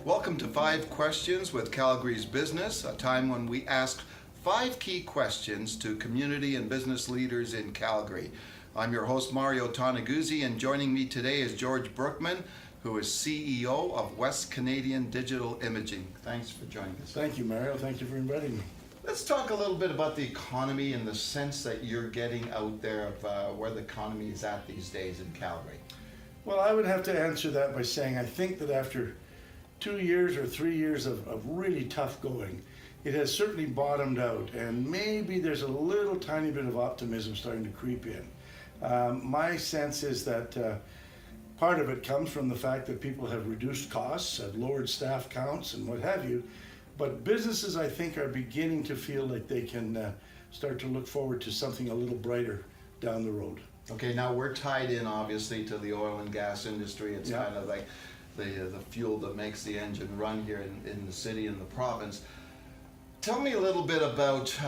Welcome to 5 Questions with Calgary's Business, a time when we ask 5 key questions to community and business leaders in Calgary. I'm your host, Mario Toneguzzi, and joining me today is George Brookman, who is CEO of West Canadian Digital Imaging. Thanks for joining us. Thank you, Mario. Thank you for inviting me. Let's talk a little bit about the economy and the sense that you're getting out there of where the economy is at these days in Calgary. Well, I would have to answer that by saying I think that after 2 years or 3 years of really tough going, it has certainly bottomed out, and maybe there's a little tiny bit of optimism starting to creep in. My sense is that part of it comes from the fact that people have reduced costs, have lowered staff counts and what have you, but businesses, I think, are beginning to feel like they can start to look forward to something a little brighter down the road. Okay, now we're tied in obviously to the oil and gas industry. It's kind of like the fuel that makes the engine run here in the city and the province. Tell me a little bit about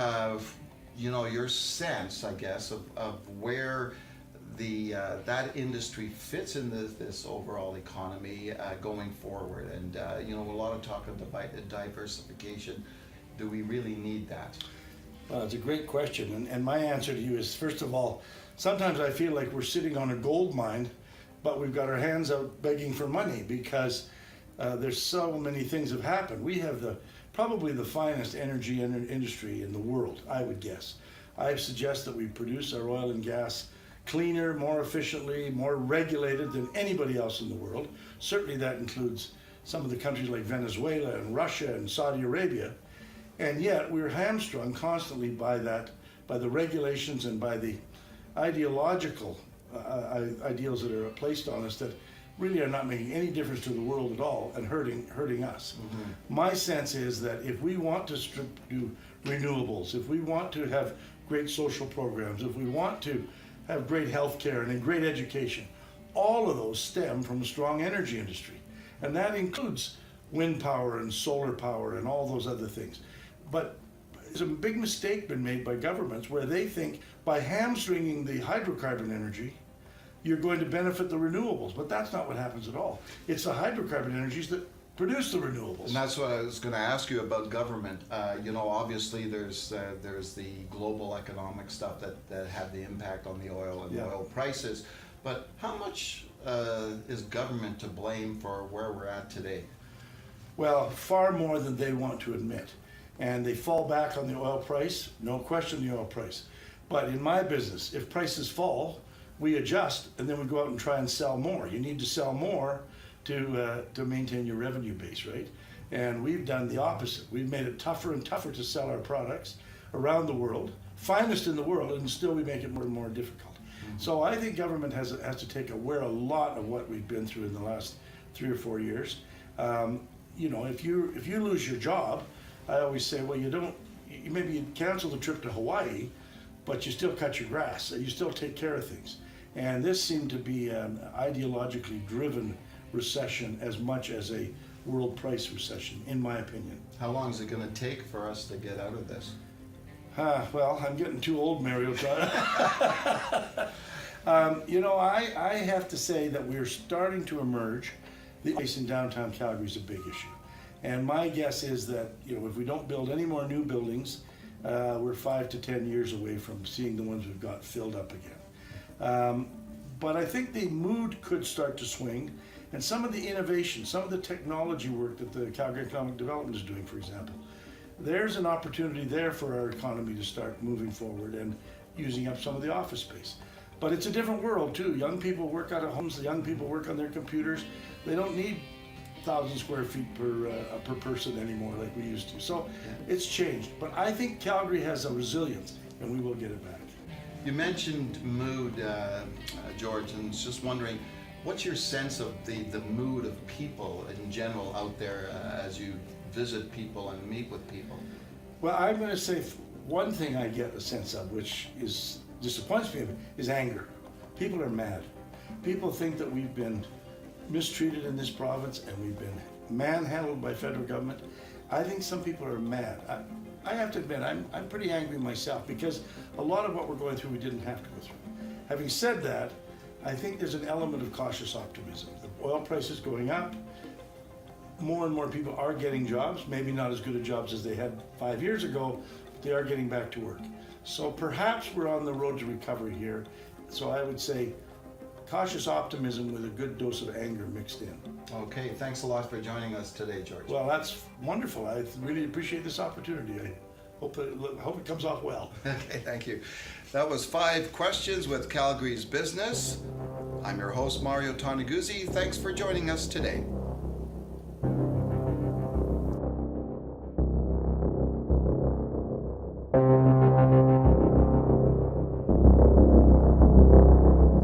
your sense, I guess, of where that industry fits in this overall economy going forward, and a lot of talk of diversification. Do we really need that? Well, it's a great question, and my answer to you is, first of all, sometimes I feel like we're sitting on a gold mine, but we've got our hands out begging for money because there's so many things have happened. We have probably the finest energy industry in the world, I would guess. I suggest that we produce our oil and gas cleaner, more efficiently, more regulated than anybody else in the world. Certainly that includes some of the countries like Venezuela and Russia and Saudi Arabia. And yet we're hamstrung constantly by the regulations and by the ideological ideals that are placed on us that really are not making any difference to the world at all and hurting us. Mm-hmm. My sense is that if we want to do renewables, if we want to have great social programs, if we want to have great health care and a great education, all of those stem from a strong energy industry. And that includes wind power and solar power and all those other things. But there's a big mistake been made by governments where they think by hamstringing the hydrocarbon energy, you're going to benefit the renewables, but that's not what happens at all. It's the hydrocarbon energies that produce the renewables. And that's what I was going to ask you about government. Obviously there's the global economic stuff that had the impact on the oil and oil prices, but how much is government to blame for where we're at today? Well, far more than they want to admit. And they fall back on the oil price, no question the oil price. But in my business, if prices fall, we adjust and then we go out and try and sell more. You need to sell more to maintain your revenue base, right? And we've done the opposite. We've made it tougher and tougher to sell our products around the world, finest in the world, and still we make it more and more difficult. Mm-hmm. So I think government has to aware a lot of what we've been through in the last 3 or 4 years. If you lose your job, I always say, well, maybe you cancel the trip to Hawaii, but you still cut your grass, you still take care of things. And this seemed to be an ideologically driven recession as much as a world price recession, in my opinion. How long is it going to take for us to get out of this? Well, I'm getting too old, Mario. I have to say that we're starting to emerge. The ice in downtown Calgary is a big issue. And my guess is that if we don't build any more new buildings, we're 5 to 10 years away from seeing the ones we've got filled up again. But I think the mood could start to swing, and some of the innovation, some of the technology work that the Calgary Economic Development is doing, for example, there's an opportunity there for our economy to start moving forward and using up some of the office space. But it's a different world too. Young people work out of homes, young people work on their computers. They don't need 1,000 square feet per person anymore like we used to. So it's changed. But I think Calgary has a resilience, and we will get it back. You mentioned mood, George, and just wondering, what's your sense of the mood of people in general out there as you visit people and meet with people? Well, I'm going to say one thing I get a sense of, which disappoints me, is anger. People are mad. People think that we've been mistreated in this province and we've been manhandled by federal government. I think some people are mad. I have to admit, I'm pretty angry myself because a lot of what we're going through we didn't have to go through. Having said that, I think there's an element of cautious optimism. The oil price is going up. More and more people are getting jobs, maybe not as good at jobs as they had 5 years ago, but they are getting back to work. So perhaps we're on the road to recovery here. So I would say cautious optimism with a good dose of anger mixed in. Okay, thanks a lot for joining us today, George. Well, that's wonderful. I really appreciate this opportunity. I hope it comes off well. Okay, thank you. That was 5 Questions with Calgary's Business. I'm your host, Mario Toneguzzi. Thanks for joining us today.